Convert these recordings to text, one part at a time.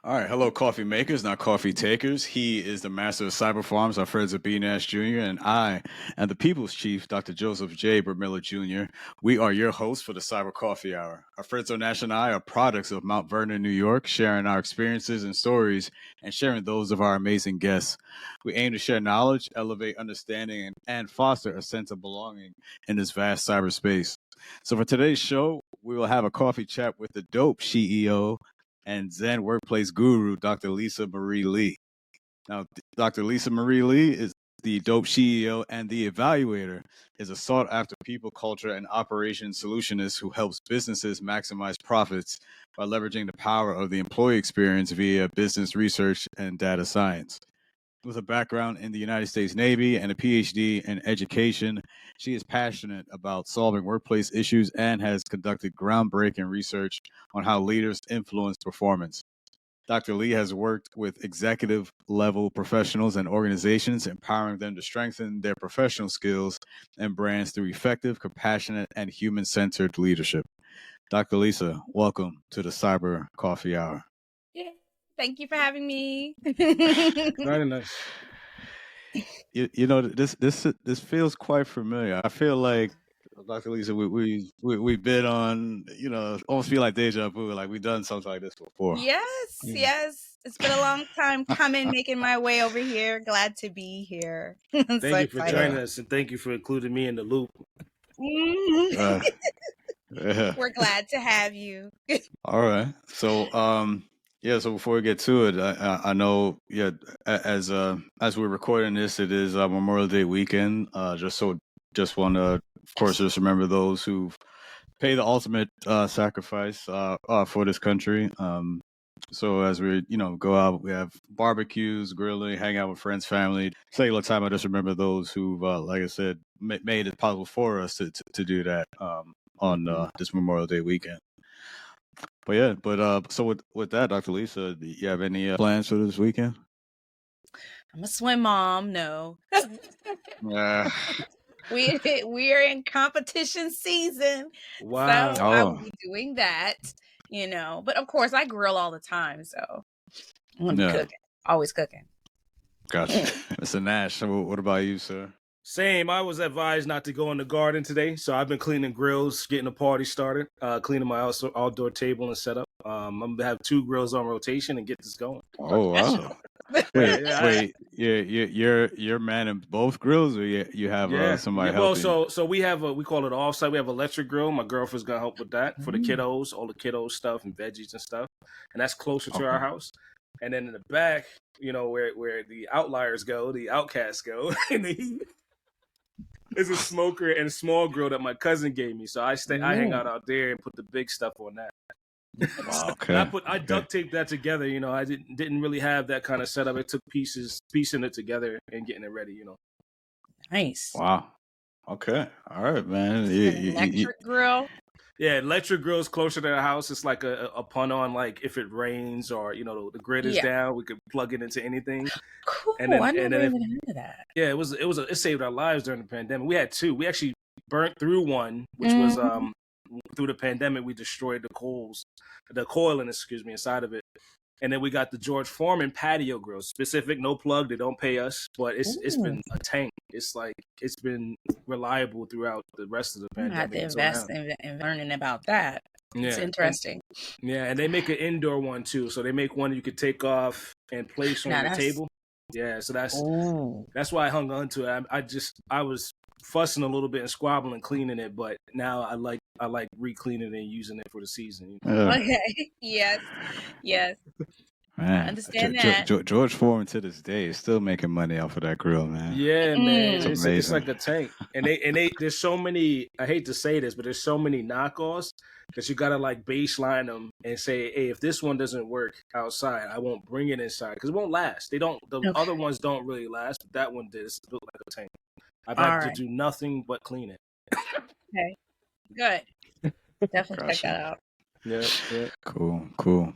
All right, hello, coffee makers, not coffee takers. He is the master of cyber farms, Alfredzo B, Nash Jr., and I am the people's chief, Dr. Joseph J. Burt-Miller Jr. We are your hosts for the Cyber Coffee Hour. Alfredzo, Nash, and I are products of Mount Vernon, New York, sharing our experiences and stories and sharing those of our amazing guests. We aim to share knowledge, elevate understanding, and foster a sense of belonging in this vast cyberspace. So for today's show, we will have a coffee chat with the dope SHEEO and Zen workplace guru, Dr. Lisa Marie Lee. Now, Dr. Lisa Marie Lee is the dope CEO, and the Evaluator is a sought after people, culture, and operations solutionist who helps businesses maximize profits by leveraging the power of the employee experience via business research and data science. With a background in the United States Navy and a PhD in education, she is passionate about solving workplace issues and has conducted groundbreaking research on how leaders influence performance. Dr. Lee has worked with executive level professionals and organizations, empowering them to strengthen their professional skills and brands through effective, compassionate, and human centered leadership. Dr. Lisa, welcome to the Cyber Coffee Hour. Yeah. Thank you for having me. Very nice. You know, this feels quite familiar. I feel like Dr. Lisa, we've been on, almost feel like deja vu, like we've done something like this before. Yes. It's been a long time coming, making my way over here. Glad to be here. Thank you for joining us, and thank you for including me in the loop. Yeah. We're glad to have you. All right. So, so before we get to it, I know, as we're recording this, it is Memorial Day weekend. Just want to, of course, just remember those who've paid the ultimate sacrifice for this country. So as we, go out, we have barbecues, grilling, hang out with friends, family. Cellular time. I just remember those who've, like I said, made it possible for us to do that on this Memorial Day weekend. But so with that, Dr. Lisa, do you have any plans for this weekend? I'm a swim mom. No. We're in competition season. Wow. So I will be doing that, But of course, I grill all the time, so I'm gonna be cooking. Always cooking. Gotcha. Mr. Nash, what about you, sir? Same. I was advised not to go in the garden today, so I've been cleaning grills, getting a party started, cleaning my outdoor table and setup. I'm gonna have 2 grills on rotation and get this going. Oh wow! Wait, you're manning both grills, or you have somebody helping? Well, so we call it offsite. We have an electric grill. My girlfriend's gonna help with that for the kiddos, all the kiddos stuff and veggies and stuff, and that's closer to our house. And then in the back, where the outliers go, the outcasts go, there's a smoker and a small grill that my cousin gave me. So I hang out there and put the big stuff on that. Okay. I duct taped that together. I didn't really have that kind of setup. It took piecing it together and getting it ready. Nice. Wow. Okay. All right, man. Electric grill. Yeah, electric grill is closer to the house. It's like a pun on, like, if it rains or the grid is down, we could plug it into anything. Cool. I never even heard of that. Yeah, it saved our lives during the pandemic. We had 2. We actually burnt through one, which was through the pandemic. We destroyed the coiling, inside of it. And then we got the George Foreman patio grill, specific, no plug. They don't pay us, but it's been a tank. It's been reliable throughout the rest of the pandemic. I have to invest in learning about that. Yeah. It's interesting. And they make an indoor one too. So they make one you could take off and place on the table. Yeah, so that's why I hung on to it. I was fussing a little bit and squabbling cleaning it, but now I like re-cleaning it and using it for the season. Okay. Yes. Man, I understand that. George Foreman to this day is still making money off of that grill, man. Yeah, man, it's like a tank. And they there's so many. I hate to say this, but there's so many knockoffs that you gotta like baseline them and say, hey, if this one doesn't work outside, I won't bring it inside because it won't last. The other ones don't really last, but that one did. It's built like a tank. I'd like to do nothing but clean it. Okay, good. Definitely check that out. Yeah. Cool.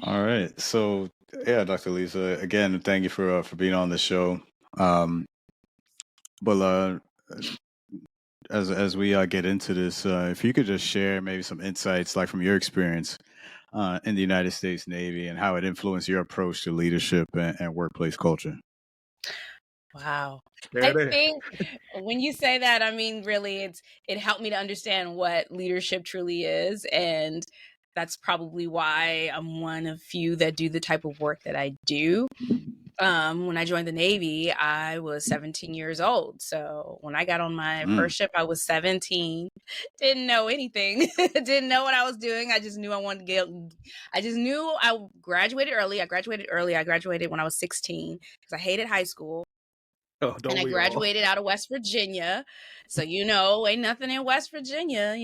All right. So, yeah, Dr. Lisa, again, thank you for being on the show. But as we get into this, if you could just share maybe some insights, like from your experience, in the United States Navy and how it influenced your approach to leadership and workplace culture. Wow. There I it is. think when you say that, I mean, really, it helped me to understand what leadership truly is. And that's probably why I'm one of few that do the type of work that I do. When I joined the Navy, I was 17 years old. So when I got on my first ship, I was 17. Didn't know anything. Didn't know what I was doing. I just knew I wanted to I just knew I graduated early. I graduated when I was 16 because I hated high school. Oh, And don't I we all? graduated out of West Virginia. So, ain't nothing in West Virginia,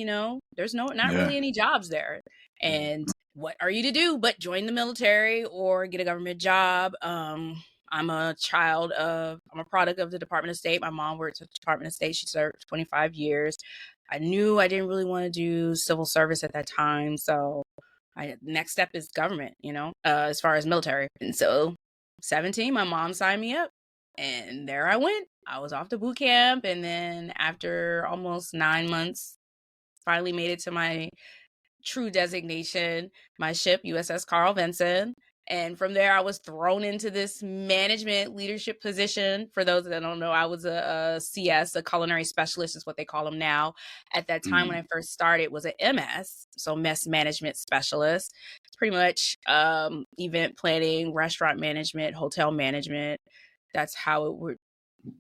there's not really any jobs there. And what are you to do but join the military or get a government job? I'm a product of the Department of State. My mom worked at the Department of State. She served 25 years. I knew I didn't really want to do civil service at that time. So next step is government, as far as military. And so 17, my mom signed me up. And there I went. I was off to boot camp. And then after almost 9 months, finally made it to my true designation, my ship, USS Carl Vinson. And from there, I was thrown into this management leadership position. For those that don't know, I was a CS, a culinary specialist is what they call them now. At that time, when I first started, was an MS, so mess management specialist. It's pretty much event planning, restaurant management, hotel management. That's how it would,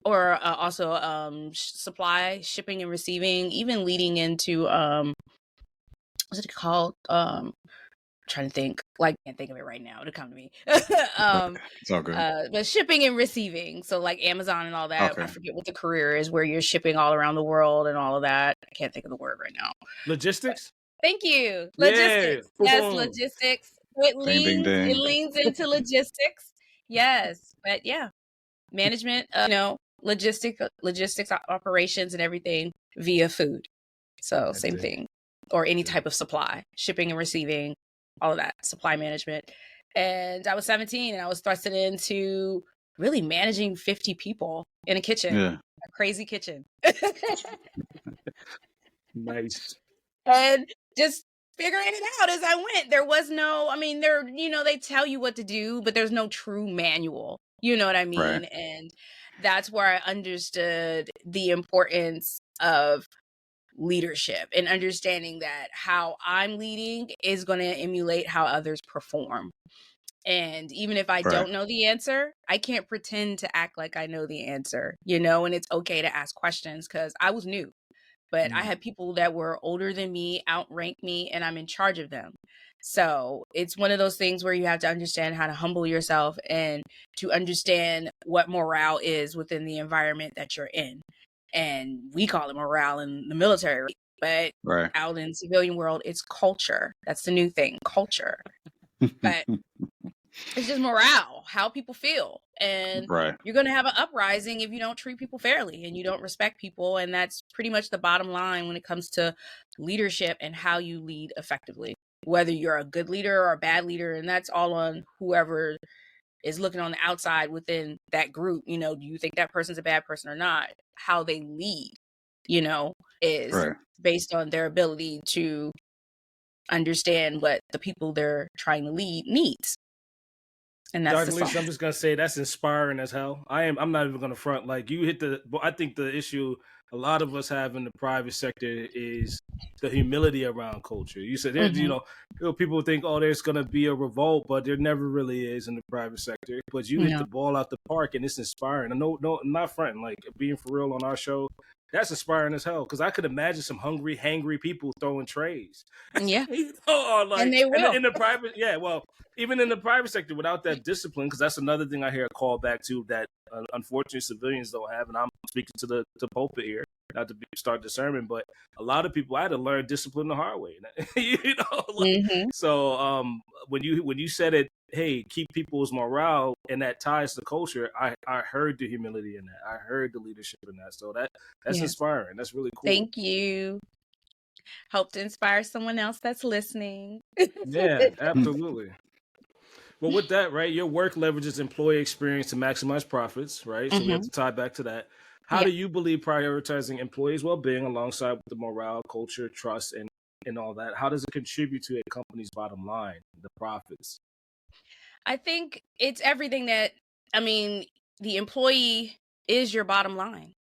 or also supply, shipping and receiving, even leading into, what's it called? I'm trying to think, can't think of it right now. It'll come to me. It's all good. But shipping and receiving. So like Amazon and all that. Okay. I forget what the career is where you're shipping all around the world and all of that. I can't think of the word right now. Logistics? Thank you. Yeah. Logistics. Yes, logistics. It Ding, ding, ding. leans into logistics. Yes. But yeah. Management, logistics operations and everything via food. So same thing, or any type of supply, shipping and receiving, all of that, supply management. And I was 17 and I was thrusted into really managing 50 people in a kitchen, a crazy kitchen. Nice. And just figuring it out as I went. There was no, they tell you what to do, but there's no true manual. You know what I mean? Right. And that's where I understood the importance of leadership and understanding that how I'm leading is going to emulate how others perform. And even if I don't know the answer, I can't pretend to act like I know the answer, and it's okay to ask questions because I was new. But I had people that were older than me, outrank me, and I'm in charge of them. So it's one of those things where you have to understand how to humble yourself and to understand what morale is within the environment that you're in. And we call it morale in the military, but out in civilian world, it's culture. That's the new thing, culture. But it's just morale, how people feel. And you're going to have an uprising if you don't treat people fairly and you don't respect people. And that's pretty much the bottom line when it comes to leadership and how you lead effectively, whether you're a good leader or a bad leader. And that's all on whoever is looking on the outside within that group. Do you think that person's a bad person or not? How they lead, is based on their ability to understand what the people they're trying to lead needs. And that's Dr. Lisa, I'm just gonna say that's inspiring as hell. I'm not even gonna front. Like you hit I think the issue a lot of us have in the private sector is the humility around culture. You said people think, oh, there's gonna be a revolt, but there never really is in the private sector. But you hit the ball out the park, and it's inspiring. And no, I'm not fronting. Like being for real on our show, that's inspiring as hell. Because I could imagine some hangry people throwing trays. Yeah, and they will in the private. Yeah, well. Even in the private sector, without that discipline, because that's another thing I hear a call back to that unfortunately civilians don't have, and I'm speaking to the pulpit here, not to start the sermon, but a lot of people I had to learn discipline the hard way. So when you said it, hey, keep people's morale, and that ties to culture, I heard the humility in that, I heard the leadership in that, so that's inspiring. That's really cool. Thank you. Hope to inspire someone else that's listening. Yeah, absolutely. Well, with that, right, your work leverages employee experience to maximize profits, right? So we have to tie back to that. How do you believe prioritizing employees' well-being alongside with the morale, culture, trust, and and all that, how does it contribute to a company's bottom line, the profits? I think it's everything that, I mean, the employee is your bottom line.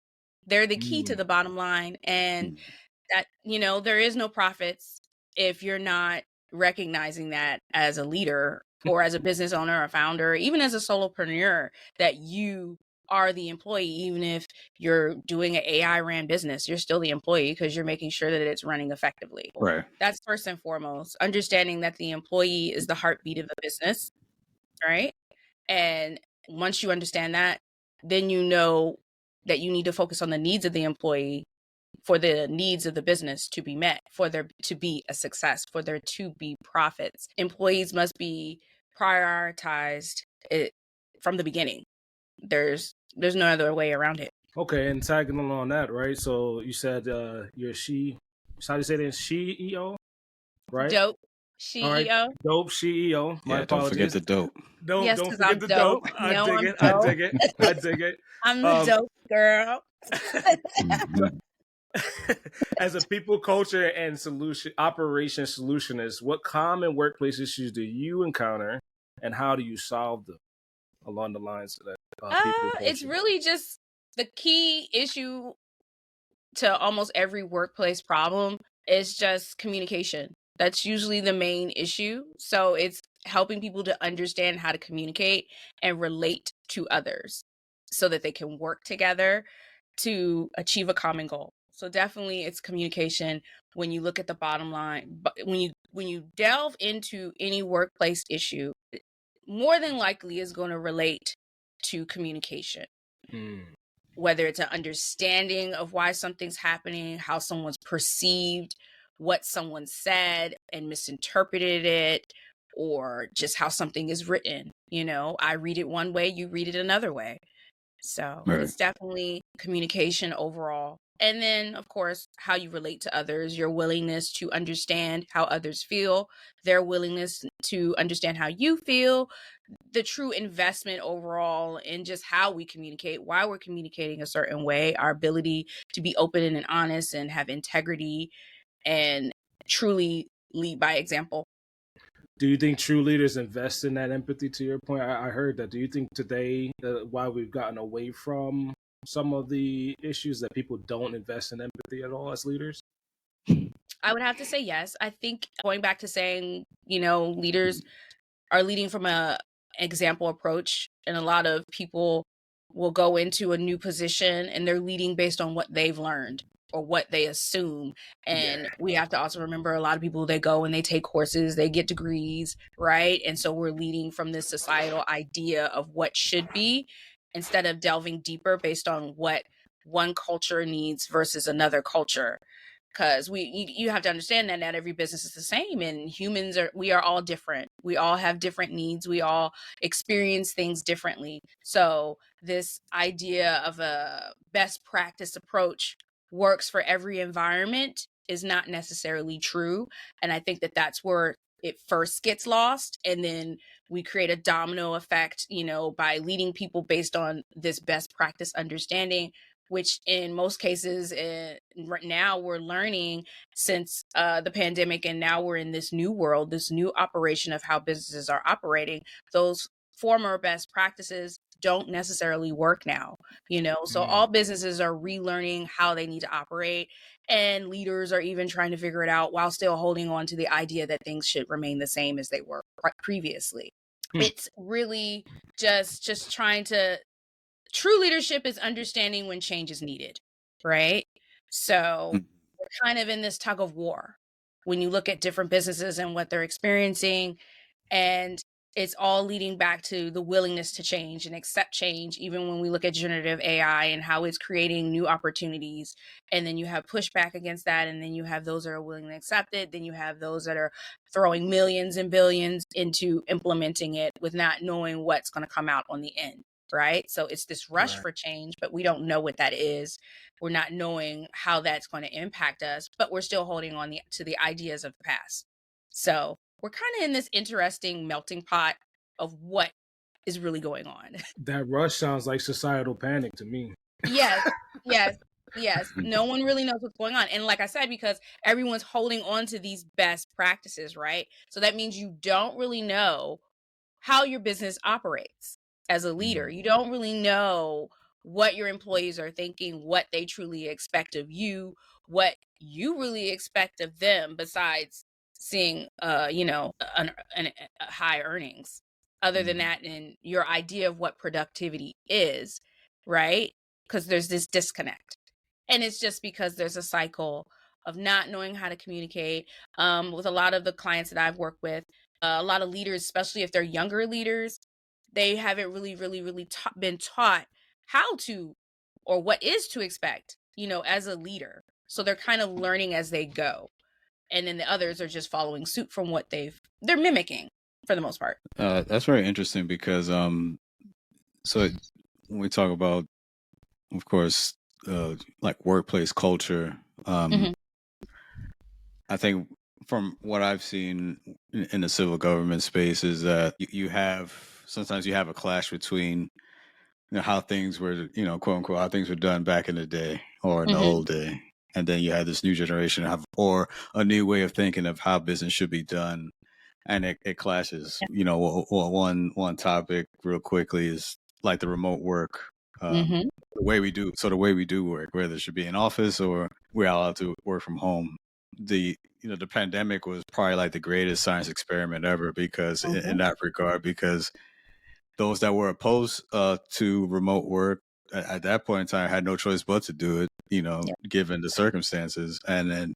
They're the key to the bottom line. And that, there is no profits if you're not recognizing that as a leader or as a business owner or founder, even as a solopreneur, that you are the employee. Even if you're doing an AI ran business, you're still the employee because you're making sure that it's running effectively. Right. That's first and foremost, understanding that the employee is the heartbeat of the business, right? And once you understand that, then you know that you need to focus on the needs of the employee for the needs of the business to be met, for there to be a success, for there to be profits. Employees must be prioritized from the beginning. There's no other way around it. Okay, and tagging along on that, right? So you said you're how do you say that? SHEEO, right? Dope CEO. All right. Dope SHEEO. My Yeah, apologies. don't forget the dope. Yes, Don't 'cause forget I'm the dope. dope. You know I'm I dope. dig it. I dig it. I'm the dope girl. As a people, culture, and operation solutionist, what common workplace issues do you encounter, and how do you solve them along the lines of that? People, It's culture? really just the key issue to almost every workplace problem is just communication. That's usually the main issue. So it's helping people to understand how to communicate and relate to others so that they can work together to achieve a common goal. So definitely it's communication when you look at the bottom line. But when you delve into any workplace issue, more than likely is going to relate to communication. Whether it's an understanding of why something's happening, how someone's perceived what someone said and misinterpreted it, or just how something is written. I read it one way, you read it another way. So Right. it's definitely communication overall. And then, of course, how you relate to others, your willingness to understand how others feel, their willingness to understand how you feel, the true investment overall in just how we communicate, why we're communicating a certain way, our ability to be open and honest and have integrity and truly lead by example. Do you think true leaders invest in that empathy? To your point, I heard that. Do you think today, why we've gotten away from some of the issues, that people don't invest in empathy at all as leaders? I would have to say yes. I think going back to saying, leaders are leading from a example approach, and a lot of people will go into a new position and they're leading based on what they've learned or what they assume. And we have to also remember, a lot of people, they go and they take courses, they get degrees, right? And so we're leading from this societal idea of what should be, instead of delving deeper based on what one culture needs versus another culture. Because you have to understand that not every business is the same, and we are all different. We all have different needs. We all experience things differently. So this idea of a best practice approach works for every environment is not necessarily true. And I think that that's where it first gets lost. And then we create a domino effect, by leading people based on this best practice understanding, which in most cases, right now we're learning since the pandemic, and now we're in this new world, this new operation of how businesses are operating. Those former best practices don't necessarily work now, so all businesses are relearning how they need to operate, and leaders are even trying to figure it out while still holding on to the idea that things should remain the same as they were previously. It's really just trying to, true leadership is understanding when change is needed, right? So we're kind of in this tug of war when you look at different businesses and what they're experiencing, and it's all leading back to the willingness to change and accept change. Even when we look at generative AI and how it's creating new opportunities, and then you have pushback against that, and then you have those that are willing to accept it, then you have those that are throwing millions and billions into implementing it with not knowing what's going to come out on the end. Right? So it's this rush for change, but we don't know what that is. We're not knowing how that's going to impact us, but we're still holding on to the ideas of the past. So we're kind of in this interesting melting pot of what is really going on. That rush sounds like societal panic to me. Yes. Yes, no one really knows what's going on. And like I said, because everyone's holding on to these best practices, right? So that means you don't really know how your business operates as a leader. You don't really know what your employees are thinking, what they truly expect of you, what you really expect of them, besides seeing, high earnings. Other than that, and your idea of what productivity is, right? Because there's this disconnect. And it's just because there's a cycle of not knowing how to communicate. With a lot of the clients that I've worked with, a lot of leaders, especially if they're younger leaders, they haven't really been taught how to, or what is to expect, as a leader. So they're kind of learning as they go. And then the others are just following suit from what they're mimicking for the most part. That's very interesting because so when we talk about, of course, like workplace culture, Mhm. I think from what I've seen in the civil government space is that you have sometimes you have a clash between how things were, quote unquote, how things were done back in the day or in the Mhm. old day, and then you have this new generation or a new way of thinking of how business should be done, and it clashes. One topic real quickly is like the remote work. Mhm. The way we do work, whether it should be in office or we're allowed to work from home. The pandemic was probably like the greatest science experiment ever because in Mhm. that regard, because those that were opposed to remote work at that point in time had no choice but to do it, Yeah. given the circumstances. And then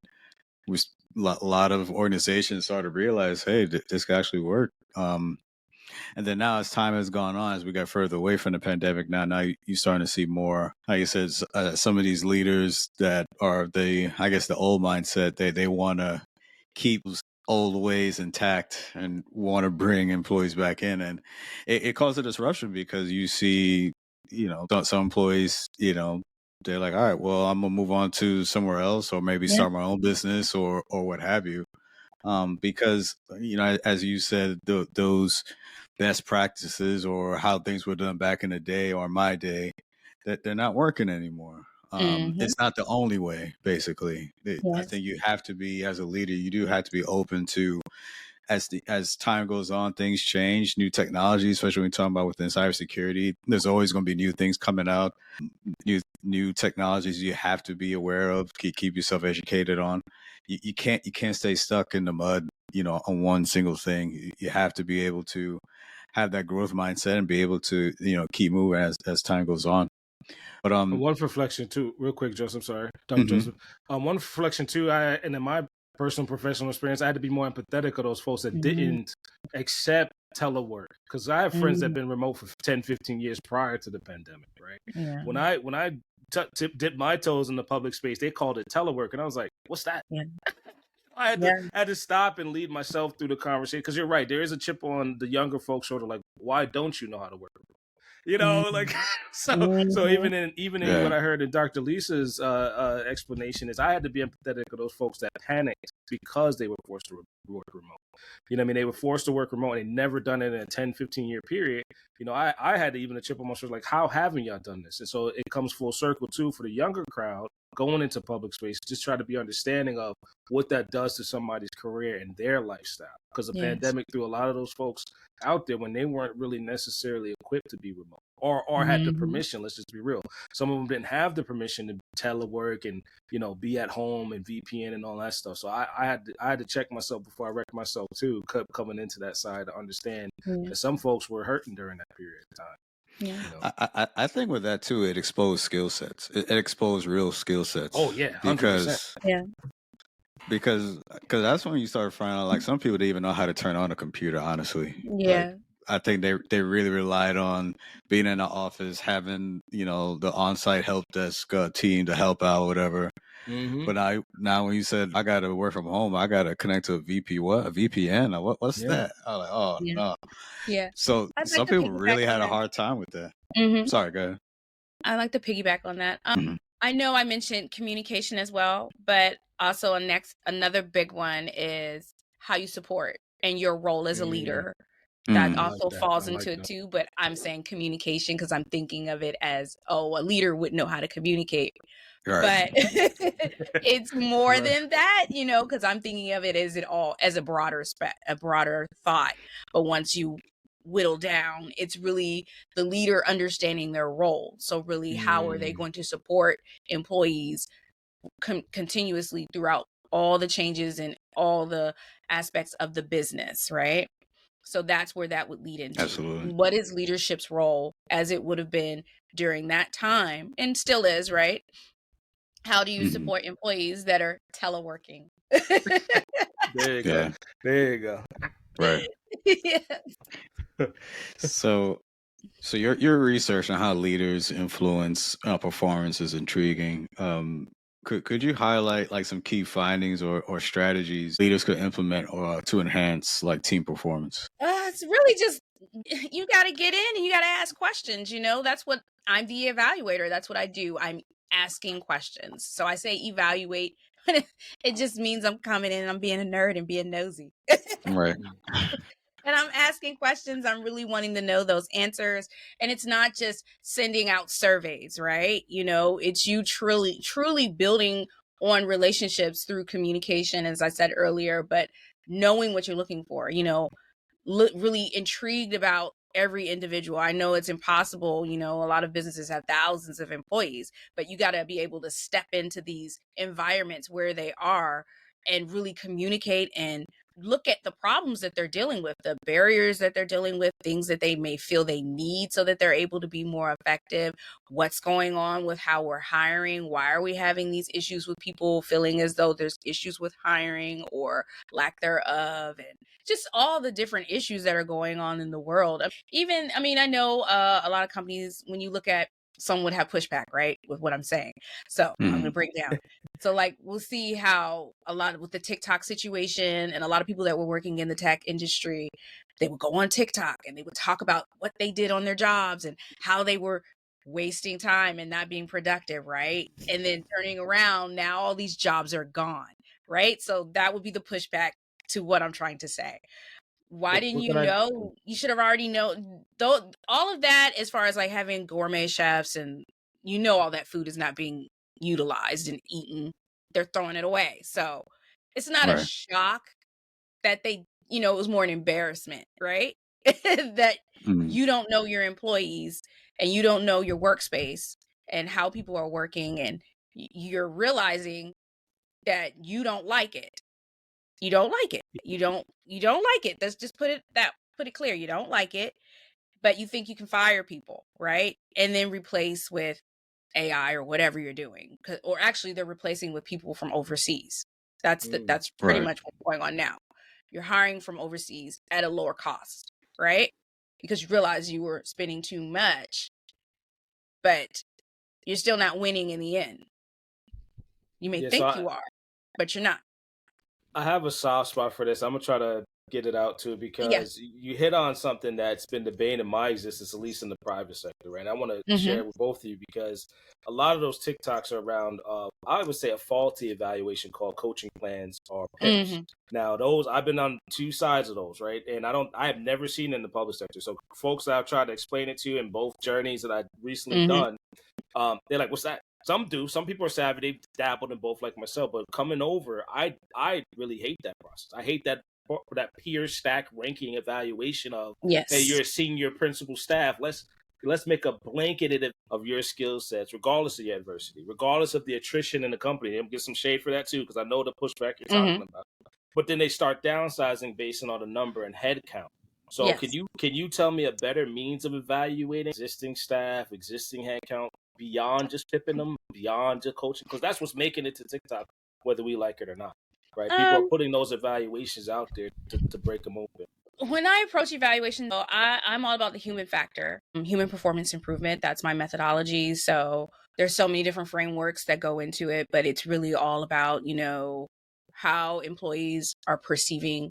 a lot of organizations started to realize, hey, this can actually work. And then now, as time has gone on, as we got further away from the pandemic, now you're starting to see more, like you said, some of these leaders that are I guess the old mindset, they want to keep old ways intact and want to bring employees back in. And it caused a disruption because you see, some employees, they're like, all right, well, I'm going to move on to somewhere else or maybe Yeah. start my own business or what have you. Because as you said, those best practices or how things were done back in the day or my day, that they're not working anymore. Mhm. It's not the only way. Basically, I Yes. think you have to be, as a leader, you do have to be open to, as time goes on, things change, new technology, especially when you're talking about within cybersecurity. There's always going to be new things coming out, new technologies you have to be aware of, keep yourself educated on. You can't stay stuck in the mud, on one single thing. You have to be able to have that growth mindset and be able to, keep moving as time goes on. But One reflection too, real quick, Joseph. Sorry, Dr. mhm. Joseph. One reflection too. And in my personal professional experience, I had to be more empathetic of those folks that Mhm. didn't accept telework, because I have friends that have Mhm. been remote for 10, 15 years prior to the pandemic. Right? Yeah. When I dipped my toes in the public space, they called it telework, and I was like, "What's that?" Yeah. I Yeah. had to stop and lead myself through the conversation, because you're right. There is a chip on the younger folks, sort of like, "Why don't you know how to work?" Like Mhm. so Mhm. even in what Yeah. I heard in Dr. Lisa's explanation is I had to be empathetic of those folks that panicked because they were forced to work remote. I mean, they were forced to work remote and they never done it in a 10, 15-year period. I had to even a chip on my shoulder, like, how haven't y'all done this? And so it comes full circle too for the younger crowd going into public space, just try to be understanding of what that does to somebody's career and their lifestyle. Because the Yes. pandemic threw a lot of those folks out there when they weren't really necessarily equipped to be remote or had the Mhm. permission. Let's just be real. Some of them didn't have the permission to telework and be at home and VPN and all that stuff. So I had to check myself before I wrecked myself too, coming into that side to understand Yeah. that some folks were hurting during that period of time. Yeah. I think with that too, it exposed skill sets. It exposed real skill Oh sets yeah, 100%. because Yeah. because that's when you start finding out, like, some people didn't even know how to turn on a computer, honestly. Like, Yeah. I think they really relied on being in the office, having, the on-site help desk team to help out, whatever. Mm-hmm. But now when you said I gotta work from home, I gotta connect to a VPN, or what's Yeah. that? I was like, oh Yeah. no. Yeah. So I'd like some to people piggyback really on had a that. hard time with that. Mhm. Sorry, go ahead. I like to piggyback on that. Mhm. I know I mentioned communication as well, but also another big one is how you support and your role as a Mm-hmm. leader That Mm, I like also that. I falls like into it that. too, but I'm saying communication because I'm thinking of it as, oh, a leader would know how to communicate. right. But it's more Right. than that, because I'm thinking of it as a broader thought. But once you whittle down, it's really the leader understanding their role. So really, how are they Mm. going to support employees continuously throughout all the changes and all the aspects of the business, right? So that's where that would lead into. Absolutely. What is leadership's role as it would have been during that time and still is, right? How do you Hmm. support employees that are teleworking? There you go. Yeah. There you go. Right. Yeah. So, your research on how leaders influence performance is intriguing. Could you highlight like some key findings or strategies leaders could implement to enhance like team performance? It's really just you got to get in and you got to ask questions. That's what I'm the evaluator. That's what I do. I'm asking questions. So I say evaluate. It just means I'm coming in and I'm being a nerd and being nosy. Right. And I'm asking questions. I'm really wanting to know those answers. And it's not just sending out surveys, right? It's you truly building on relationships through communication, as I said earlier, but knowing what you're looking for, really intrigued about every individual. I know it's impossible. A lot of businesses have thousands of employees, but you got to be able to step into these environments where they are and really communicate and look at the problems that they're dealing with, the barriers that they're dealing with, things that they may feel they need so that they're able to be more effective. What's going on with how we're hiring? Why are we having these issues with people feeling as though there's issues with hiring or lack thereof? And just all the different issues that are going on in the world. I know a lot of companies, when you look at, some would have pushback, right, with what I'm saying. So I'm going to Hmm. break down. So like, we'll see how a lot with the TikTok situation and a lot of people that were working in the tech industry, they would go on TikTok and they would talk about what they did on their jobs and how they were wasting time and not being productive, right? And then turning around, now all these jobs are gone, right? So that would be the pushback to what I'm trying to say. Why didn't What you can I? know? You should have already known. Though all of that, as far as like having gourmet chefs and all that food is not being utilized and eaten, they're throwing it away. So it's not a Right. shock that it was more an embarrassment, right? That Hmm. you don't know your employees and you don't know your workspace and how people are working, and you're realizing that you don't like it. You don't like it. You don't like it. Let's just put it clear. You don't like it, but you think you can fire people, right? And then replace with AI or whatever you're doing. Or actually they're replacing with people from overseas. Mm. That's pretty Right. much what's going on now. You're hiring from overseas at a lower cost, right? Because you realize you were spending too much, but you're still not winning in the end. You may Yeah. So think you are, but you're not. I have a soft spot for this. I'm gonna try to get it out too Yeah. because you hit on something that's been the bane of my existence, at least in the private sector, right? I want to share Mhm. it with both of you because a lot of those TikToks are around, I would say, a faulty evaluation called coaching plans or PIPs. Mhm. Now, those I've been on two sides of those, right? And I have never seen it in the public sector. So, folks that I've tried to explain it to in both journeys that I've recently Mhm. done, they're like, "What's that?" Some do. Some people are savvy. They've dabbled in both, like myself. But coming over, I really hate that process. I hate that peer stack ranking evaluation of, hey, Yes. you're a senior principal staff. Let's make a blanket of your skill sets, regardless of your adversity, regardless of the attrition in the company. And get some shade for that too, because I know the pushback you're Mhm. talking about. But then they start downsizing based on the number and head count. So Yes. can you tell me a better means of evaluating existing staff, existing headcount beyond just pipping them, beyond just coaching? Because that's what's making it to TikTok, whether we like it or not. Right? People are Um, putting those evaluations out there to break them open. when I approach evaluation, though, I'm all about the human factor, human performance improvement. That's my methodology. So there's so many different frameworks that go into it, but it's really all about, how employees are perceiving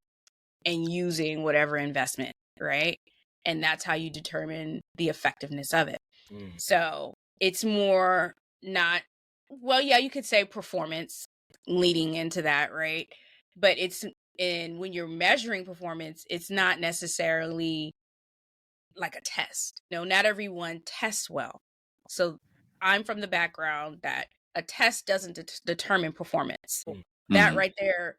and using whatever investment, right? And that's how you determine the effectiveness of it. Mm. So it's more not, well, yeah, you could say performance leading into that, right? But it's And when you're measuring performance, it's not necessarily like a test. No, not everyone tests well. So I'm from the background that a test doesn't determine performance. That Mhm. right there,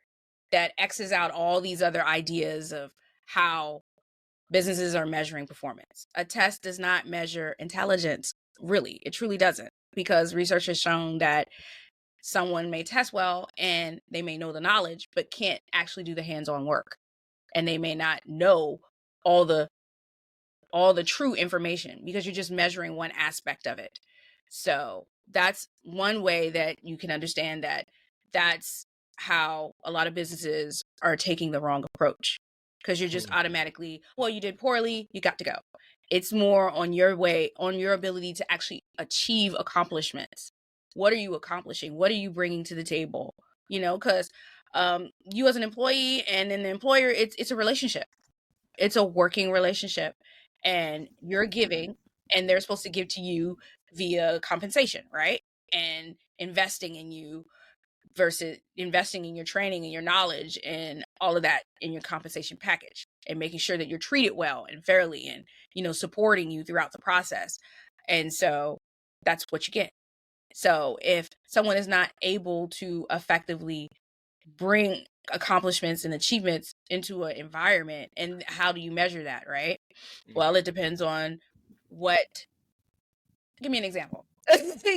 that X's out all these other ideas of how businesses are measuring performance. A test does not measure intelligence, really. It truly doesn't, because research has shown that someone may test well and they may know the knowledge, but can't actually do the hands-on work. And they may not know all the true information because you're just measuring one aspect of it. So that's one way that you can understand that that's how a lot of businesses are taking the wrong approach, because you're just automatically, well, you did poorly, you got to go. It's more on your ability to actually achieve accomplishments. What are you accomplishing? What are you bringing to the table? Because you as an employee and then the employer, it's a relationship. It's a working relationship, and you're giving, and they're supposed to give to you via compensation, right? And investing in you versus investing in your training and your knowledge and all of that in your compensation package, and making sure that you're treated well and fairly, and supporting you throughout the process. And so that's what you get. So if someone is not able to effectively bring accomplishments and achievements into an environment, and how do you measure that, right? Well, it depends on what. Give me an example.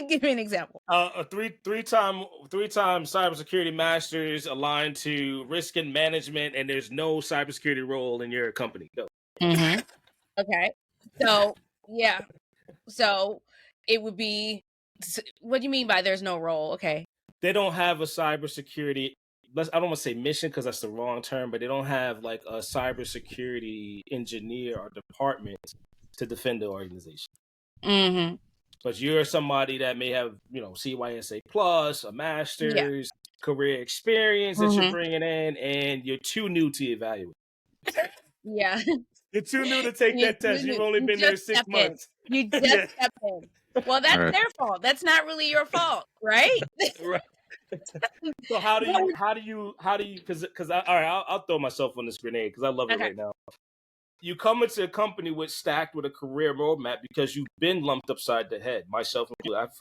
Give me an example. A three-time cybersecurity masters aligned to risk and management, and there's no cybersecurity role in your company. Go. Okay. So yeah. So it would be. What do you mean by there's no role? Okay. They don't have a cybersecurity. I don't want to say mission because that's the wrong term, but they don't have like a cybersecurity engineer or department to defend the organization. Mm-hmm. But you're somebody that may have, CYSA plus, a master's, career experience that you're bringing in, and you're too new to evaluate. Yeah. You're too new to take that test. You've only been there 6 months. You just step in. Well, that's their fault. That's not really your fault, right? Right. So how do you because all right, I'll throw myself on this grenade because I love it right now. You come into a company stacked with a career roadmap because you've been lumped upside the head. Myself included. I have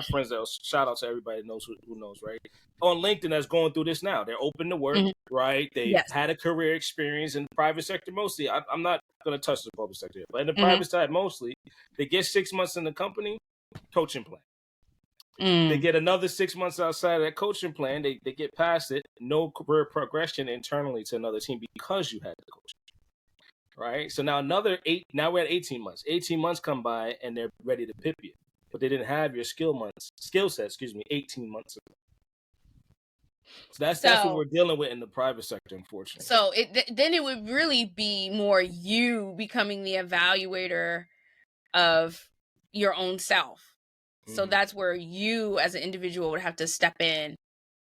friends that shout out to everybody that knows who knows, right? On LinkedIn that's going through this now. They're open to work, right? They've had a career experience in the private sector mostly. I'm not going to touch the public sector, but in the private side mostly, they get 6 months in the company, coaching plan. They get another 6 months outside of that coaching plan. They get past it. No career progression internally to another team because you had the coaching. Right. So now another 8. Now we're at 18 months. 18 months come by and they're ready to pip you, but they didn't have your skill set. 18 months ago. So that's what we're dealing with in the private sector, unfortunately. So then it would really be more you becoming the evaluator of your own self. So that's where you as an individual would have to step in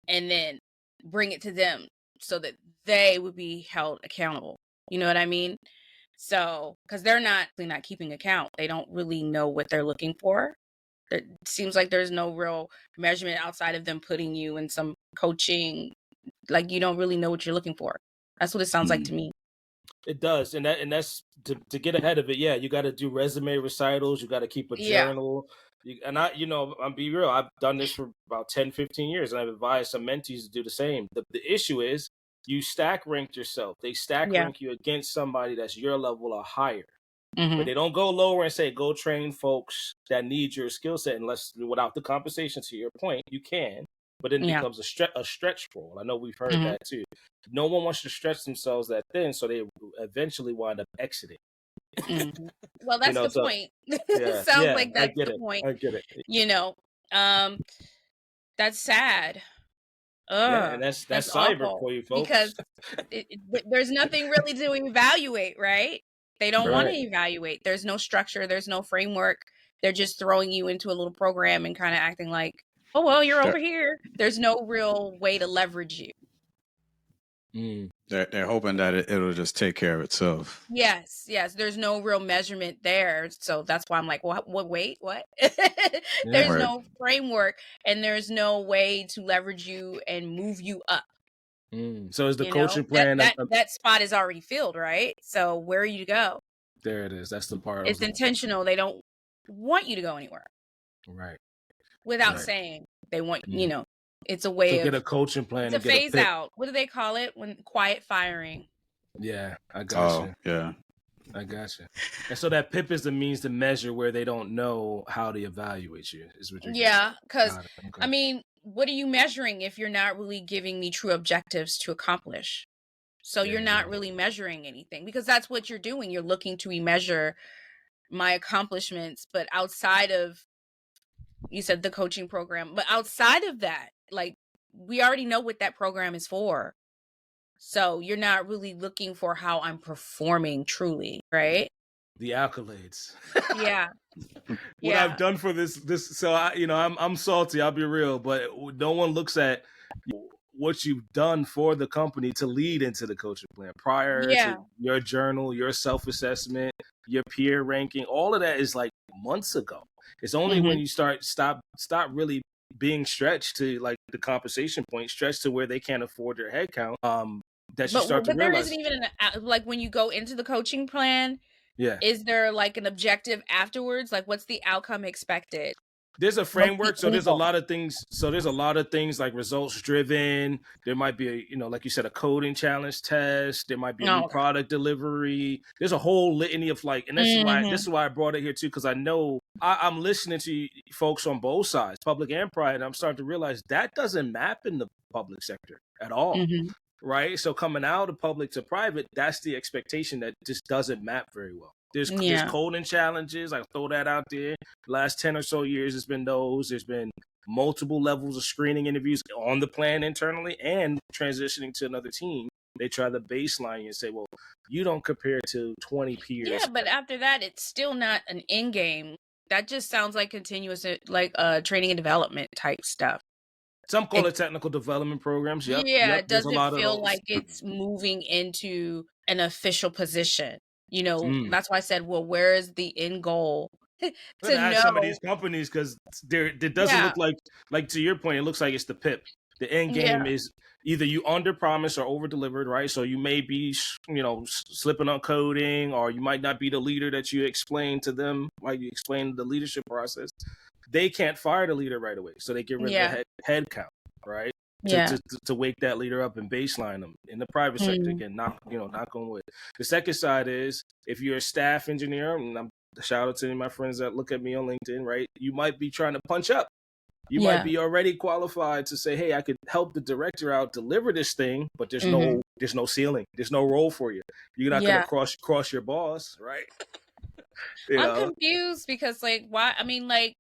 and then bring it to them so that they would be held accountable. You know what I mean? So, because they're not keeping account. They don't really know what they're looking for. It seems like there's no real measurement outside of them putting you in some coaching. Like, you don't really know what you're looking for. That's what it sounds like to me. It does. And that's to get ahead of it. Yeah. You got to do resume recitals. You got to keep a journal. I'm be real. I've done this for about 10, 15 years, and I've advised some mentees to do the same. The issue is you stack rank yourself. They stack rank you against somebody that's your level or higher. But they don't go lower and say, go train folks that need your skill set unless without the compensation, to your point, you can. But then it becomes a stretch role. I know we've heard that too. No one wants to stretch themselves that thin, so they eventually wind up exiting. Well, that's the point. Sounds like that's the point. I get it. That's sad. And that's cyber awful, for you folks. because there's nothing really to evaluate, right? They don't want to evaluate. There's no structure. There's no framework. They're just throwing you into a little program and kind of acting like, oh, well, you're over here. There's no real way to leverage you. They're hoping that it'll just take care of itself. Yes. There's no real measurement there. So that's why I'm like, wait, what? There's no framework, and there's no way to leverage you and move you up. So is the You know, coaching plan? that spot is already filled, right? So where are you to go? There it is. That's the part. It's intentional. They don't want you to go anywhere. Right. Without saying they want, it's a way So of get a coaching plan. It's a phase out. What do they call it? When quiet firing. Yeah, I got you. Yeah. I got you. And so that PIP is the means to measure where they don't know how to evaluate you, is what you're Yeah, because, okay. I mean, what are you measuring if you're not really giving me true objectives to accomplish? So you're not really measuring anything, because that's what you're doing. You're looking to measure my accomplishments, but outside of, you said the coaching program, but outside of that, like, we already know what that program is for. So you're not really looking for how I'm performing truly, right? The accolades. Yeah. What I've done for this so I'm salty, I'll be real, but no one looks at what you've done for the company to lead into the coaching plan prior to your journal, your self-assessment, your peer ranking. All of that is like months ago. It's only when you stop really being stretched to like the compensation point, stretched to where they can't afford your headcount, that you start to realize. But there isn't even like when you go into the coaching plan, is there like an objective afterwards? Like, what's the outcome expected? There's a framework, so there's a lot of things. So there's a lot of things like results driven. There might be like you said, a coding challenge test. There might be a new product delivery. There's a whole litany of like, and this is why I brought it here too, because I know I'm listening to folks on both sides, public and private, and I'm starting to realize that doesn't map in the public sector at all. Right? So coming out of public to private, that's the expectation that just doesn't map very well. There's coding challenges. I throw that out there. Last 10 or so years, it's been those. There's been multiple levels of screening interviews on the plan internally and transitioning to another team. They try to baseline you and say, well, you don't compare to 20 peers. Yeah, but after that, it's still not an end game. That just sounds like continuous, like training and development type stuff. Some call it technical development programs. Yep. It doesn't feel like it's moving into an official position. That's why I said, well, where is the end goal? to know some of these companies, because it doesn't look like to your point, it looks like it's the PIP. The end game is either you under promise or over delivered, right? So you may be, slipping on coding, or you might not be the leader that you explain to them, like you explain the leadership process. They can't fire the leader right away, so they get rid of the head count, right? To wake that leader up and baseline them in the private sector. Again, not going with. The second side is if you're a staff engineer, and I'm shout out to my friends that look at me on LinkedIn, right? You might be trying to punch up. You might be already qualified to say, hey, I could help the director out deliver this thing, but there's no ceiling, there's no role for you. You're not gonna cross your boss, right? I'm confused because why? I mean, I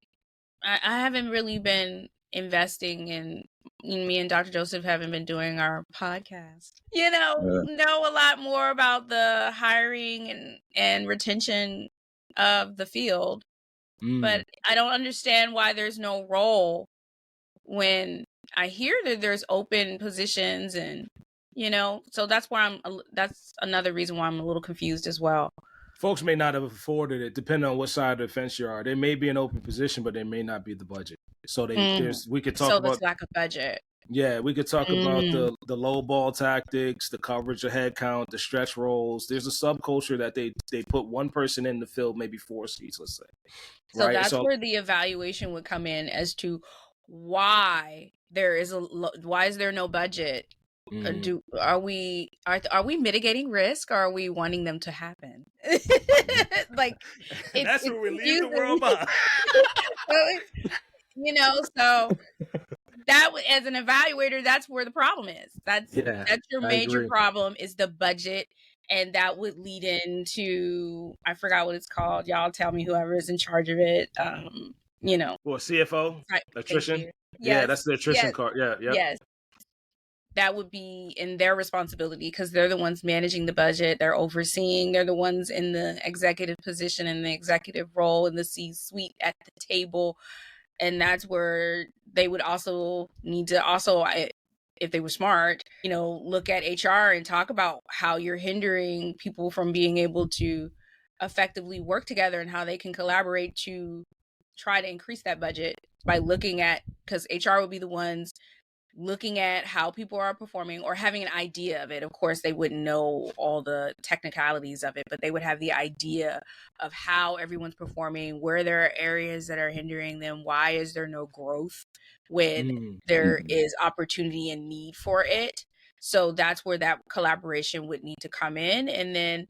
haven't really been investing in. Me and Dr. Joseph haven't been doing our podcast. Know a lot more about the hiring and retention of the field, but I don't understand why there's no role when I hear that there's open positions, and so that's why that's another reason why I'm a little confused as well. Folks may not have afforded it, depending on what side of the fence you are. There may be an open position, but there may not be the budget. So we could talk about lack of budget. Yeah, we could talk about the low ball tactics, the coverage of head count, the stretch rolls. There's a subculture that they put one person in the field, maybe 4 seats, let's say. So right? That's where the evaluation would come in as to why why is there no budget? Are we mitigating risk, or are we wanting them to happen? That's what we leave the world by. So that as an evaluator, that's where the problem is. That's your major problem is the budget, and that would lead into, I forgot what it's called. Y'all tell me, whoever is in charge of it. Well, CFO, attrition. Yeah, that's the attrition card. Yeah. Yes. That would be in their responsibility, because they're the ones managing the budget. They're overseeing. They're the ones in the executive position, in the executive role, in the C-suite at the table. And that's where they would also need to if they were smart, look at HR and talk about how you're hindering people from being able to effectively work together, and how they can collaborate to try to increase that budget by looking at, because HR would be the ones looking at how people are performing or having an idea of it. Of course, they wouldn't know all the technicalities of it, but they would have the idea of how everyone's performing, where there are areas that are hindering them, why is there no growth when there is opportunity and need for it. So that's where that collaboration would need to come in. And then,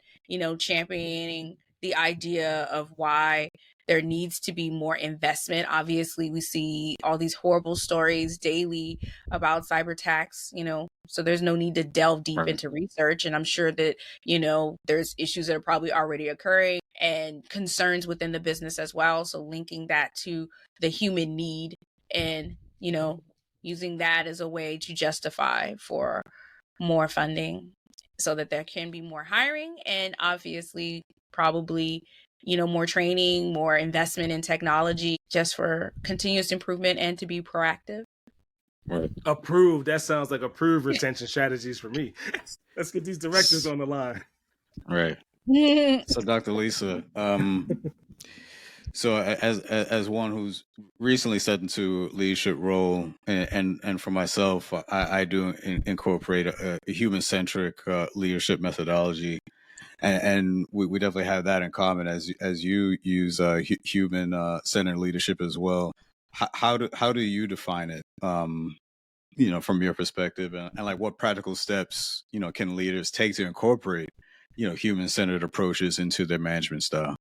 championing the idea of why there needs to be more investment. Obviously, we see all these horrible stories daily about cyber attacks, so there's no need to delve deep into research. And I'm sure that, there's issues that are probably already occurring and concerns within the business as well. So linking that to the human need and, using that as a way to justify for more funding so that there can be more hiring and obviously probably more training, more investment in technology just for continuous improvement and to be proactive. Approved. That sounds like approved retention strategies for me. Let's get these directors on the line. Right. So Dr. Lisa, so as one who's recently stepped into leadership role, and for myself, I do incorporate a human-centric leadership methodology, and we definitely have that in common as you use human-centered leadership as well. How do you define it? From your perspective, and like what practical steps can leaders take to incorporate human-centered approaches into their management style?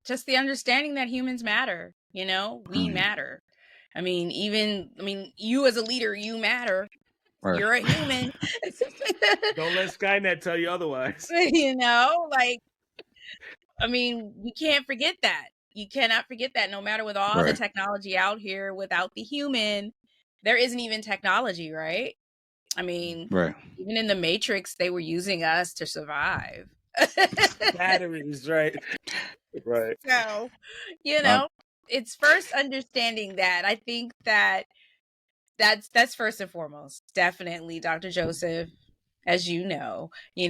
Just the understanding that humans matter, we matter. I mean, you as a leader, you matter. Right. You're a human. Don't let Skynet tell you otherwise. You can't forget that. You cannot forget that no matter with all the technology out here, without the human, there isn't even technology, right? Even in the Matrix, they were using us to survive. Batteries, right? Right. So, it's first understanding that. I think that's first and foremost. Definitely, Dr. Joseph, as you know, you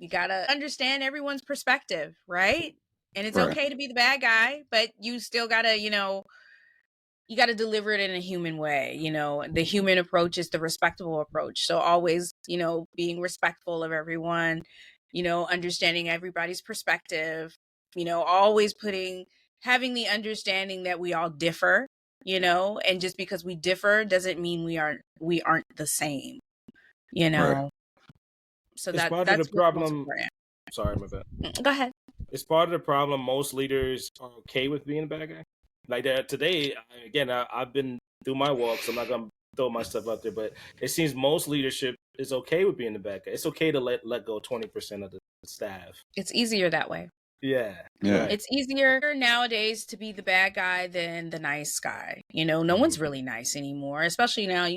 gotta understand everyone's perspective, right? And it's okay to be the bad guy, but you still gotta, you gotta deliver it in a human way. The human approach is the respectable approach. So always, being respectful of everyone, understanding everybody's perspective, always having the understanding that we all differ, and just because we differ doesn't mean we aren't the same, So that's part of the problem. Sorry, my bad. Go ahead. It's part of the problem. Most leaders are okay with being a bad guy. Like that today, again, I've been through my walk, so I'm not gonna throw my stuff out there, but it seems most leadership is okay with being the bad guy. It's okay to let go 20% of the staff. It's easier that way. Yeah. It's easier nowadays to be the bad guy than the nice guy. No one's really nice anymore, especially now.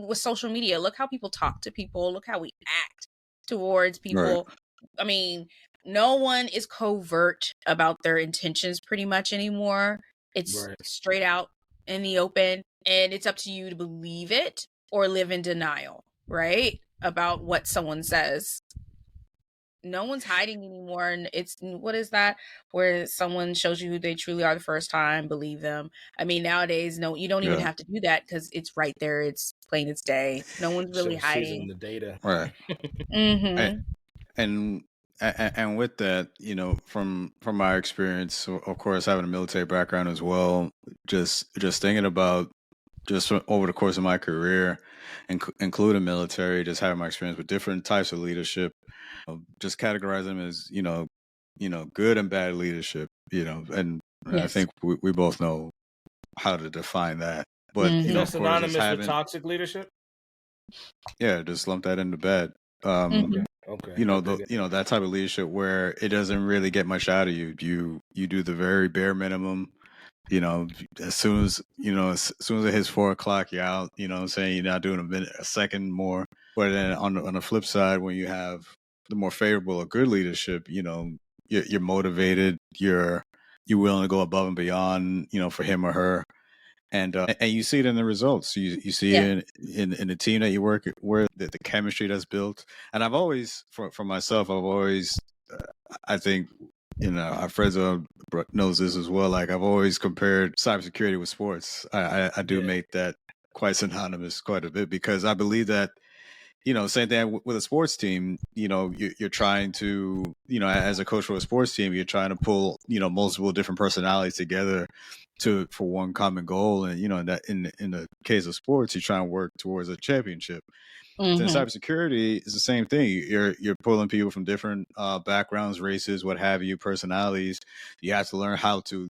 With social media, look how people talk to people. Look how we act towards people. Right. No one is covert about their intentions pretty much anymore. It's straight out in the open, and it's up to you to believe it or live in denial, right? About what someone says. No one's hiding anymore. And what is that? Where someone shows you who they truly are the first time, believe them. Nowadays, no, you don't even have to do that because it's right there. It's plain as day. No one's really hiding the data. Right. And with that, from my experience, of course, having a military background as well, just thinking about over the course of my career, including military, just having my experience with different types of leadership, just categorize them as, good and bad leadership, and I think we both know how to define that. But, that's synonymous with toxic leadership? Yeah, just lump that into bed. Okay. That type of leadership where it doesn't really get much out of you. You do the very bare minimum. As soon as it hits 4 o'clock, you're out. You're not doing a second more. But then on the flip side, when you have the more favorable or good leadership, you're motivated. You're willing to go above and beyond. For him or her. And you see it in the results. You see it in the team that you work with, the chemistry that's built. And I've always, for myself, I think, Alfredzo knows this as well. Like I've always compared cybersecurity with sports. I do make that quite synonymous quite a bit, because I believe that, same thing with a sports team. You're trying to, as a coach for a sports team, you're trying to pull, multiple different personalities together for one common goal. And, in the case of sports, you're trying to work towards a championship. Then cybersecurity is the same thing. You're pulling people from different backgrounds, races, what have you, personalities. You have to learn how to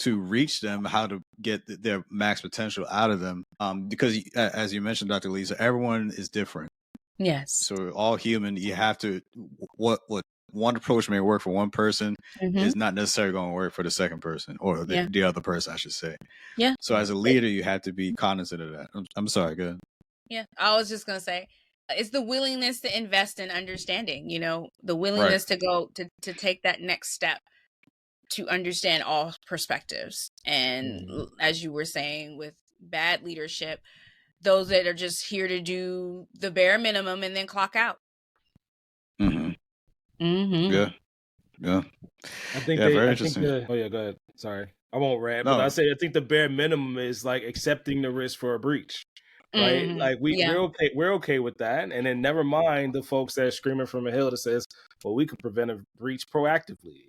reach them, how to get their max potential out of them. Because as you mentioned, Dr. Lisa, everyone is different. Yes. So we're all human. You have to, what one approach may work for one person is not necessarily going to work for the second person, or the other person, I should say. Yeah. So as a leader, you have to be cognizant of that. I'm sorry, go ahead. Yeah, I was just gonna say, it's the willingness to invest in understanding. The willingness to go to take that next step to understand all perspectives. And as you were saying, with bad leadership, those that are just here to do the bare minimum and then clock out. Yeah. I think very interesting. Oh yeah, go ahead. Sorry, I won't rant, but I think the bare minimum is like accepting the risk for a breach. Right, like we're okay with that, and then never mind the folks that are screaming from a hill that says, "Well, we can prevent a breach proactively."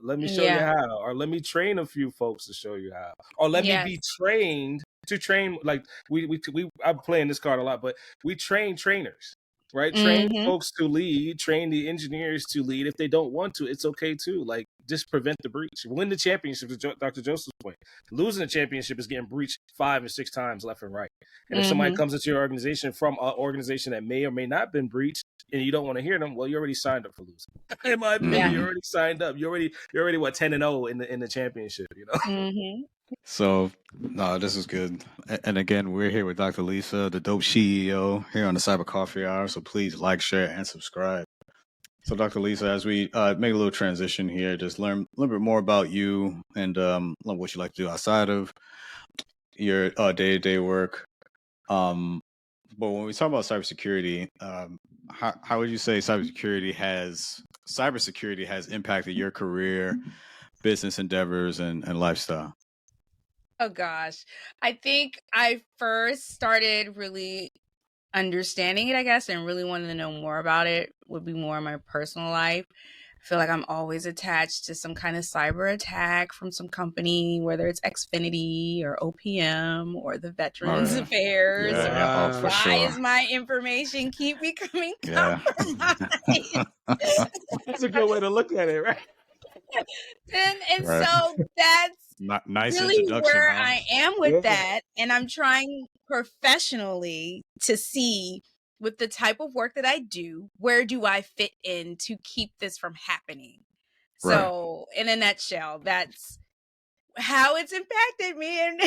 Let me show you how, or let me train a few folks to show you how, or let me be trained to train. Like I'm playing this card a lot, but we train trainers, right? Train folks to lead, train the engineers to lead. If they don't want to, it's okay too. Like, just prevent the breach. Win the championship, to Dr. Joseph's point. Losing the championship is getting breached 5 or 6 times left and right. And if somebody comes into your organization from an organization that may or may not have been breached, and you don't want to hear them, well, you already signed up for losing. In my opinion, you already signed up. You're already what, 10-0 in the championship, So, no, this is good. And again, we're here with Dr. Lisa, the dope SHEEO, here on the Cyber Coffee Hour. So please like, share, and subscribe. So, Dr. Lisa, as we make a little transition here, just learn a little bit more about you and what you like to do outside of your day-to-day work. But when we talk about cybersecurity, how would you say cybersecurity has impacted your career, business endeavors, and lifestyle? Oh gosh, I think I first started really understanding it, I guess, and really wanting to know more about it would be more in my personal life. I feel like I'm always attached to some kind of cyber attack from some company, whether it's Xfinity or OPM or the Veterans Affairs. Why is my information keep becoming compromised? That's a good way to look at it, right? And so that's nice really where I am with that. And I'm trying professionally to see, with the type of work that I do, where do I fit in to keep this from happening? So in a nutshell, that's how it's impacted me and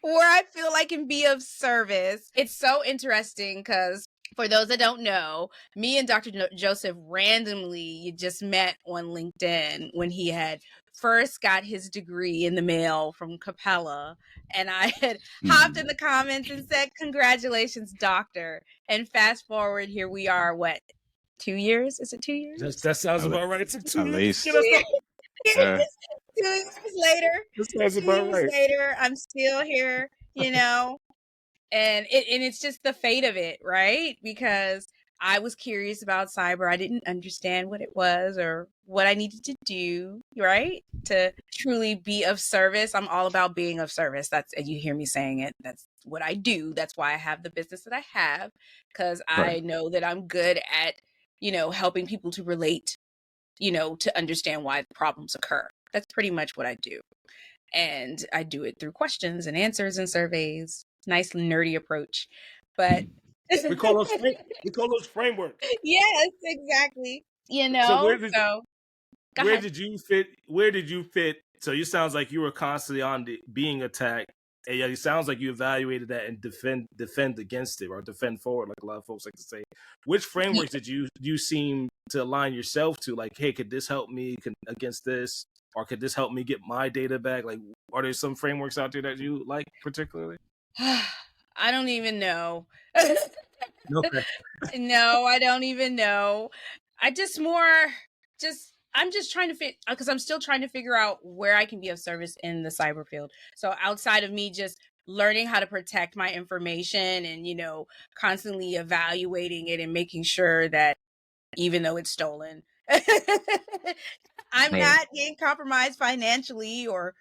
where I feel I can be of service. It's so interesting because, for those that don't know, me and Dr. Joseph randomly just met on LinkedIn when he had first got his degree in the mail from Capella. And I had hopped in the comments and said, "Congratulations, doctor." And fast forward, here we are, 2 years? Is it 2 years? That sounds about right. It's 2 years. 2 years later. That sounds about right. Later, I'm still here, And it's just the fate of it, right? Because I was curious about cyber. I didn't understand what it was or what I needed to do, right? To truly be of service. I'm all about being of service. You hear me saying it. That's what I do. That's why I have the business that I have, because I know that I'm good at, helping people to relate, to understand why the problems occur. That's pretty much what I do. And I do it through questions and answers and surveys. Nice nerdy approach, but we call those frameworks. Yes, exactly. So where did you fit? So it sounds like you were constantly being attacked. And it sounds like you evaluated that and defend against it, or defend forward, like a lot of folks like to say. Which frameworks did you seem to align yourself to? Like, hey, could this help me against this? Or could this help me get my data back? Like, are there some frameworks out there that you like particularly? I don't even know. Okay. No, I don't even know. I'm just trying to because I'm still trying to figure out where I can be of service in the cyber field. So outside of me just learning how to protect my information and, constantly evaluating it and making sure that even though it's stolen, I'm Right. not being compromised financially or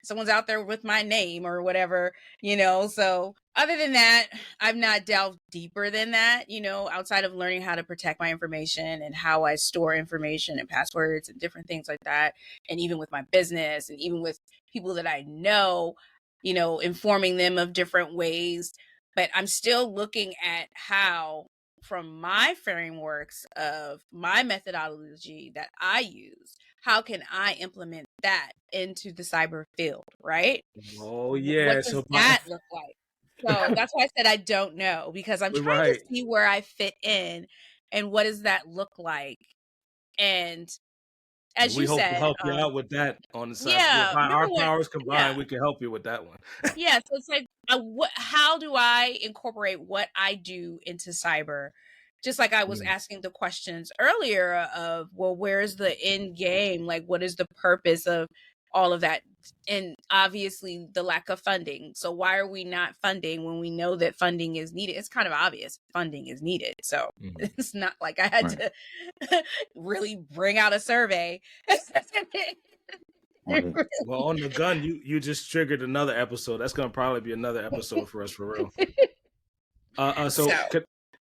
someone's out there with my name or whatever, So other than that, I've not delved deeper than that, outside of learning how to protect my information and how I store information and passwords and different things like that. And even with my business and even with people that I know, informing them of different ways. But I'm still looking at how, from my frameworks of my methodology that I use, how can I implement that into the cyber field, right? Oh What yeah. does So that look like? So that's why I said I don't know, because I'm trying to right. see where I fit in and what does that look like. And as We you hope to said, help you out with that on the side. With yeah, remember our when, powers combined, yeah, we can help you with that one. yeah. So it's like, how do I incorporate what I do into cyber? Just like I was asking the questions earlier of, well, where's the end game? Like, what is the purpose of all of that? And obviously the lack of funding. So why are we not funding when we know that funding is needed? It's kind of obvious funding is needed. So it's not like I had to really bring out a survey. Well, on the gun, you just triggered another episode. That's gonna probably be another episode for us for real.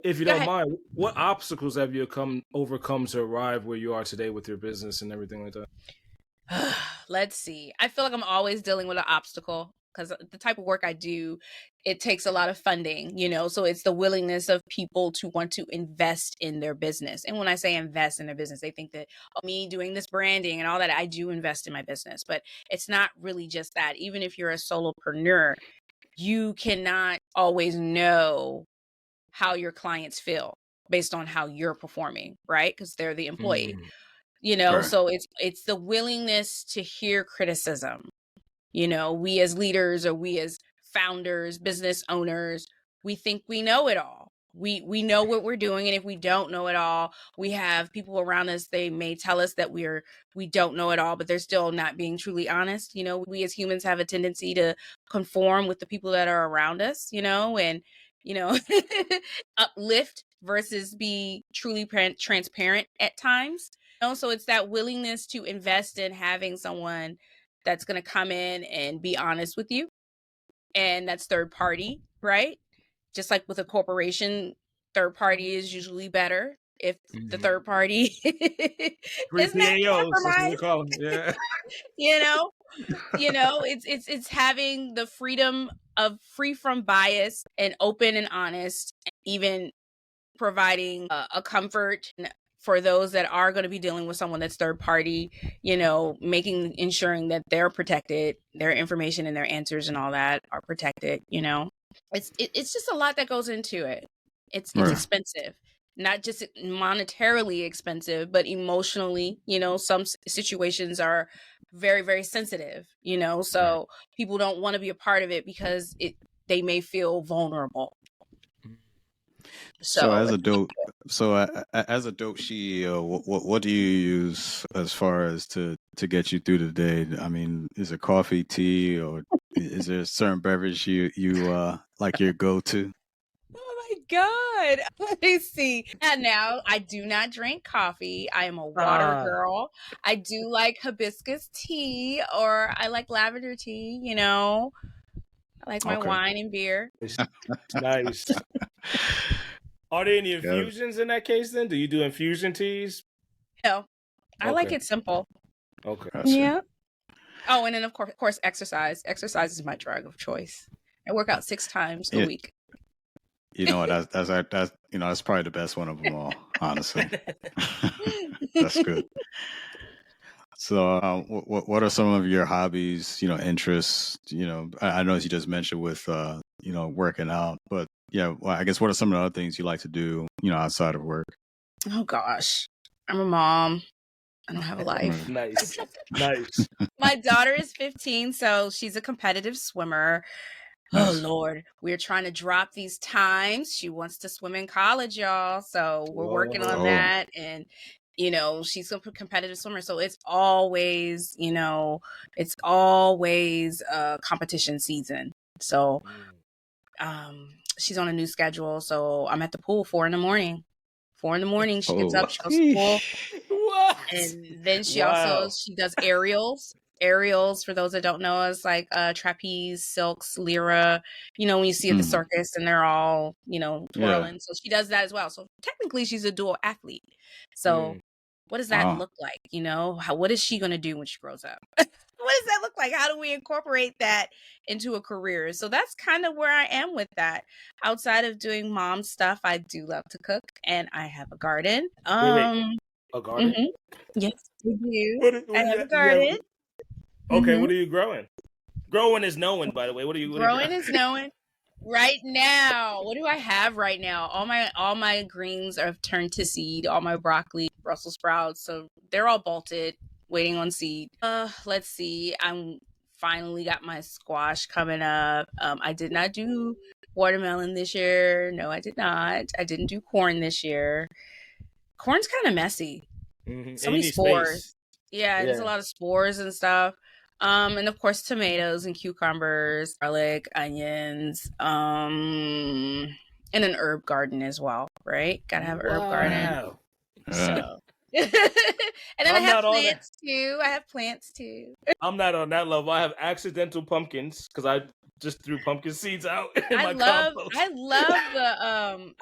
If you don't mind, what obstacles have you overcome to arrive where you are today with your business and everything like that? Let's see. I feel like I'm always dealing with an obstacle because the type of work I do, it takes a lot of funding, so it's the willingness of people to want to invest in their business. And when I say invest in their business, they think that me doing this branding and all that, I do invest in my business, but it's not really just that. Even if you're a solopreneur, you cannot always know how your clients feel based on how you're performing, right? Because they're the employee. So it's the willingness to hear criticism. We as leaders or we as founders, business owners, we think we know it all. We know what we're doing, and if we don't know it all, we have people around us, they may tell us that we don't know it all, but they're still not being truly honest. We as humans have a tendency to conform with the people that are around us, and uplift versus be truly transparent at times. So it's that willingness to invest in having someone that's going to come in and be honest with you. And that's third party, right? Just like with a corporation, third party is usually better if the third party is not PAOs, that's what we compromised. call them. Yeah. It's having the freedom of free from bias and open and honest, and even providing a comfort for those that are going to be dealing with someone that's third party, ensuring that they're protected, their information and their answers and all that are protected. It's just a lot that goes into it. It's expensive, not just monetarily expensive, but emotionally. Some situations are very, very sensitive, so people don't want to be a part of it because they may feel vulnerable. So as a dope SHEEO, what do you use as far as to get you through the day? I mean, is it coffee, tea, or is there a certain beverage you like your go-to? Oh my God. Let me see. And now I do not drink coffee. I am a water girl. I do like hibiscus tea, or I like lavender tea, I like my wine and beer. Nice. Are there any infusions in that case then? Do you do infusion teas? No. I like it simple. Okay. Yeah. Oh, and then of course exercise. Exercise is my drug of choice. I work out 6 times a week. That's probably the best one of them all, honestly. That's good. So, what are some of your hobbies? Interests? I know you just mentioned with working out, but I guess what are some of the other things you like to do? Outside of work. Oh gosh, I'm a mom. I don't have a life. Nice. My daughter is 15, so she's a competitive swimmer. Nice. Oh Lord, we're trying to drop these times. She wants to swim in college, y'all. So we're working on that. And, she's a competitive swimmer. So it's always competition season. So she's on a new schedule. So I'm at the pool 4 a.m. 4 a.m. She gets up, she goes to pool. What? And then she Wow. she does aerials. Aerials, for those that don't know, is like trapeze, silks, lyra. You know, when you see at the circus and they're all, you know, twirling. Yeah. So she does that as well. So technically she's a dual athlete. So what does that look like? You know, what is she going to do when she grows up? What does that look like? How do we incorporate that into a career? So that's kind of where I am with that. Outside of doing mom stuff, I do love to cook, and I have a garden. Wait. A garden? Yes, I do. I have a garden. Okay, what are you growing? Growing is knowing, by the way. What are you growing is knowing. Right now, what do I have right now? All my greens have turned to seed. All my broccoli, Brussels sprouts, so they're all bolted, waiting on seed. Let's see. I'm finally got my squash coming up. I did not do watermelon this year. No, I did not. I didn't do corn this year. Corn's kind of messy. So many spores. Space. Yeah, there's a lot of spores and stuff. And of course tomatoes and cucumbers, garlic, onions, and an herb garden as well, right? Gotta have herb garden. So and then I have plants too. I'm not on that level. I have accidental pumpkins because I just threw pumpkin seeds out in my compost.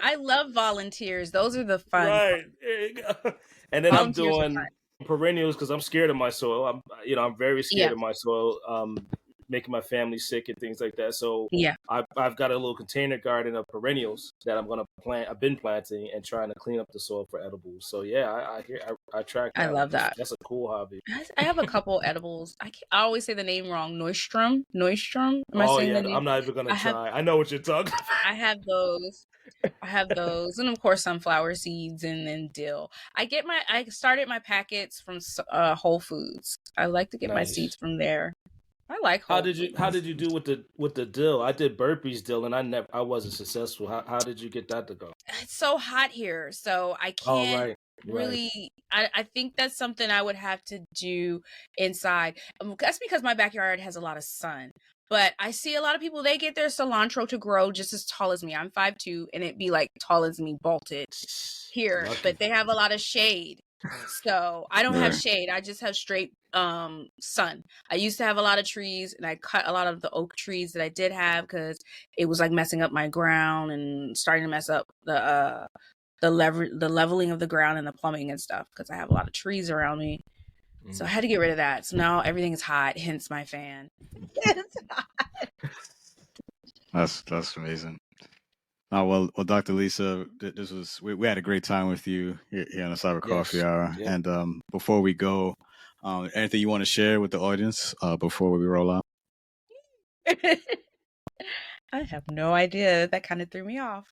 I love volunteers. Those are the fun. Right. There you go. And then I'm doing perennials because I'm scared of my soil. I'm very scared of my soil, making my family sick and things like that. So I've got a little container garden of perennials that I'm gonna plant. I've been planting and trying to clean up the soil for edibles. So I track that. I love that. That's a cool hobby. I have a couple edibles. I always say the name wrong. Neustrum. Am I saying the name? I'm not even gonna try. I know what you're talking about. I have those, and of course sunflower seeds and then dill. I started my packets from Whole Foods. I like to get my seeds from there. I like Whole Foods. How did you do with the dill? I did burpees dill and I wasn't successful. How did you get that to go? It's so hot here, so I can't really. I think that's something I would have to do inside. That's because my backyard has a lot of sun. But I see a lot of people, they get their cilantro to grow just as tall as me. I'm 5'2", and it'd be like tall as me, bolted here. Lucky. But they have a lot of shade. So I don't have shade. I just have straight sun. I used to have a lot of trees, and I cut a lot of the oak trees that I did have because it was like messing up my ground and starting to mess up the leveling of the ground and the plumbing and stuff because I have a lot of trees around me. So I had to get rid of that. So now everything is hot, hence my fan. It's hot. That's amazing. Well, Dr. Lisa, we had a great time with you here on the Cyber Coffee Hour. Yeah. And before we go, anything you want to share with the audience before we roll out? I have no idea. That kind of threw me off.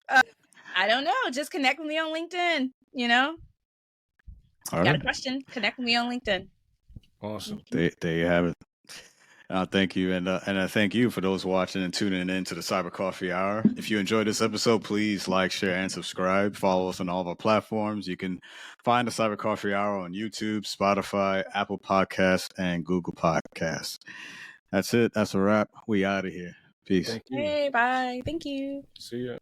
I don't know. Just connect with me on LinkedIn. You know, got a question? Connect with me on LinkedIn. Awesome. There you have it. Thank you. And I thank you for those watching and tuning in to the Cyber Coffee Hour. If you enjoyed this episode, please like, share, and subscribe. Follow us on all of our platforms. You can find the Cyber Coffee Hour on YouTube, Spotify, Apple Podcasts, and Google Podcasts. That's it. That's a wrap. We out of here. Peace. Hey, bye. Thank you. See ya.